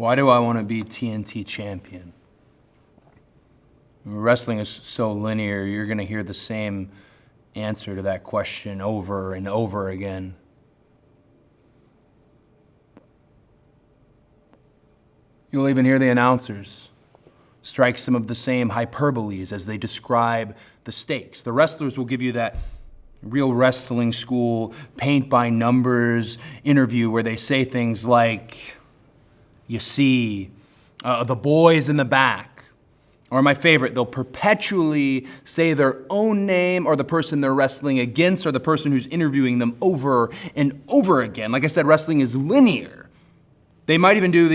Why do I want to be TNT champion? Wrestling is so linear, you're going to hear the same answer to that question over and over again. You'll even hear the announcers strike some of the same hyperboles as they describe the stakes. The wrestlers will give you that real wrestling school, paint by numbers interview where they say things like, you see, the boys in the back. Or my favorite, they'll perpetually say their own name or the person they're wrestling against or the person who's interviewing them over and over again. Like I said, wrestling is linear. They might even do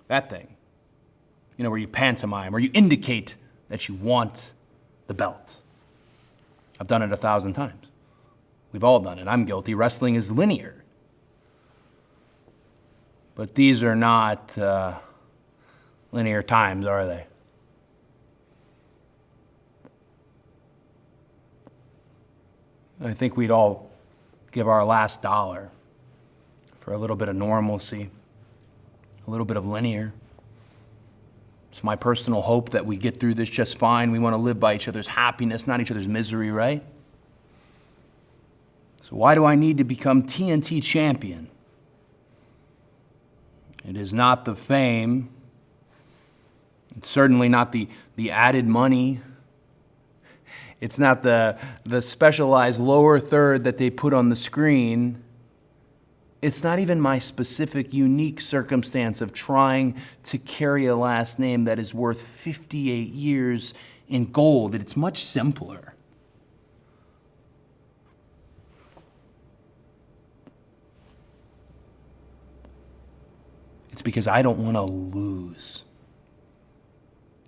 that thing, where you pantomime, where you indicate that you want the belt. I've done it 1,000 times. We've all done it. I'm guilty. Wrestling is linear. But these are not linear times, are they? I think we'd all give our last dollar for a little bit of normalcy, a little bit of linear. It's my personal hope that we get through this just fine. We want to live by each other's happiness, not each other's misery, right? So why do I need to become TNT champion? It is not the fame. It's certainly not the added money. It's not the specialized lower third that they put on the screen. It's not even my specific, unique circumstance of trying to carry a last name that is worth 58 years in gold. It's much simpler. It's because I don't want to lose.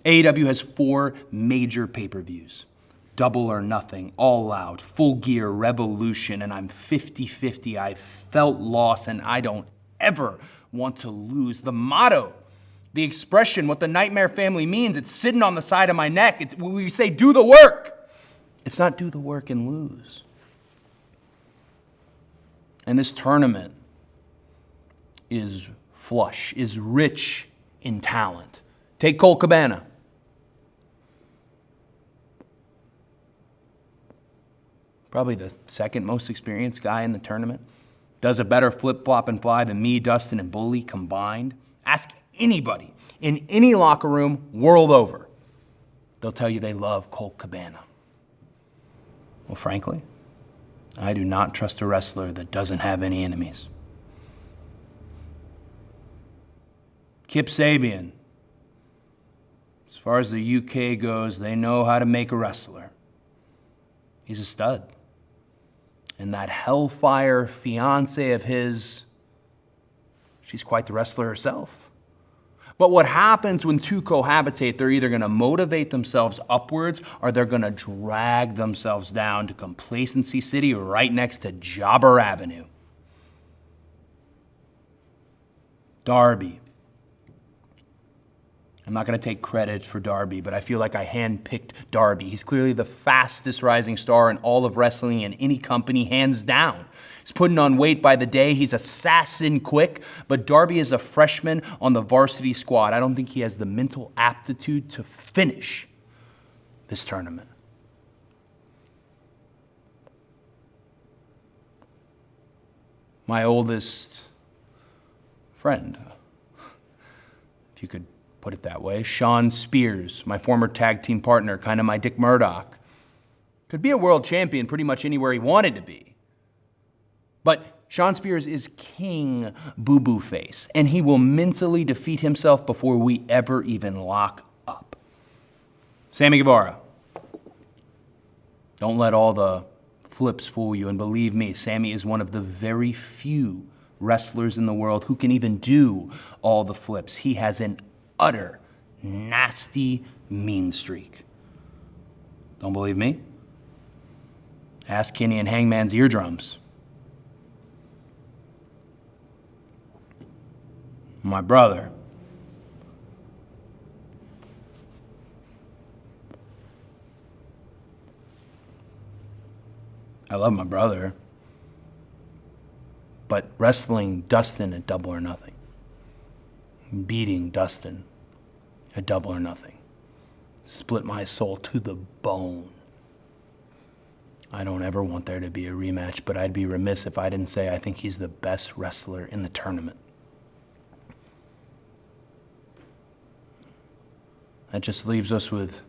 AEW has 4 major pay-per-views. Double or Nothing, All Out, Full Gear, Revolution, and I'm 50-50. I felt lost, and I don't ever want to lose. The motto, the expression, what the Nightmare family means, it's sitting on the side of my neck. It's when we say, do the work. It's not do the work and lose. And this tournament is flush, is rich in talent. Take Colt Cabana. Probably the second most experienced guy in the tournament. Does a better flip-flop and fly than me, Dustin, and Bully combined. Ask anybody in any locker room world over. They'll tell you they love Colt Cabana. Well, frankly, I do not trust a wrestler that doesn't have any enemies. Kip Sabian. As far as the UK goes, they know how to make a wrestler. He's a stud. And that hellfire fiance of his, she's quite the wrestler herself. But what happens when two cohabitate, they're either going to motivate themselves upwards or they're going to drag themselves down to Complacency City right next to Jobber Avenue. Darby. I'm not going to take credit for Darby, but I feel like I handpicked Darby. He's clearly the fastest rising star in all of wrestling in any company, hands down. He's putting on weight by the day. He's assassin quick, but Darby is a freshman on the varsity squad. I don't think he has the mental aptitude to finish this tournament. My oldest friend, if you could put it that way, Sean Spears, my former tag team partner, kind of my Dick Murdoch. Could be a world champion pretty much anywhere he wanted to be. But Sean Spears is king boo-boo face, and he will mentally defeat himself before we ever even lock up. Sammy Guevara. Don't let all the flips fool you, and believe me, Sammy is one of the very few wrestlers in the world who can even do all the flips. He has an utter, nasty, mean streak. Don't believe me? Ask Kenny and Hangman's eardrums. My brother. I love my brother. But wrestling Dustin at Double or Nothing, beating Dustin at Double or Nothing, split my soul to the bone. I don't ever want there to be a rematch, but I'd be remiss if I didn't say I think he's the best wrestler in the tournament. That just leaves us with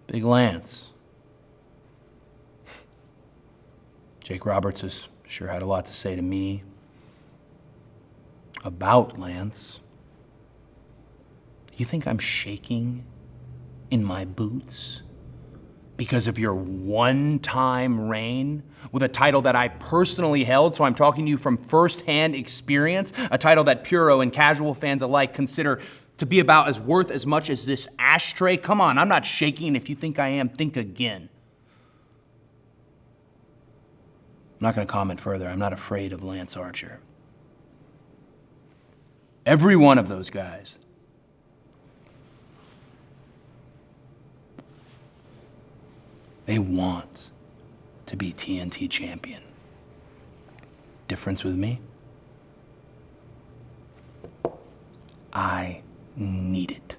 Big Lance. Jake Roberts has sure had a lot to say to me about Lance. You think I'm shaking in my boots because of your one-time reign with a title that I personally held, so I'm talking to you from first-hand experience, a title that Puro and casual fans alike consider to be about as worth as much as this ashtray? Come on, I'm not shaking. If you think I am, think again. I'm not going to comment further. I'm not afraid of Lance Archer. Every one of those guys they want to be TNT champion. Difference with me? I need it.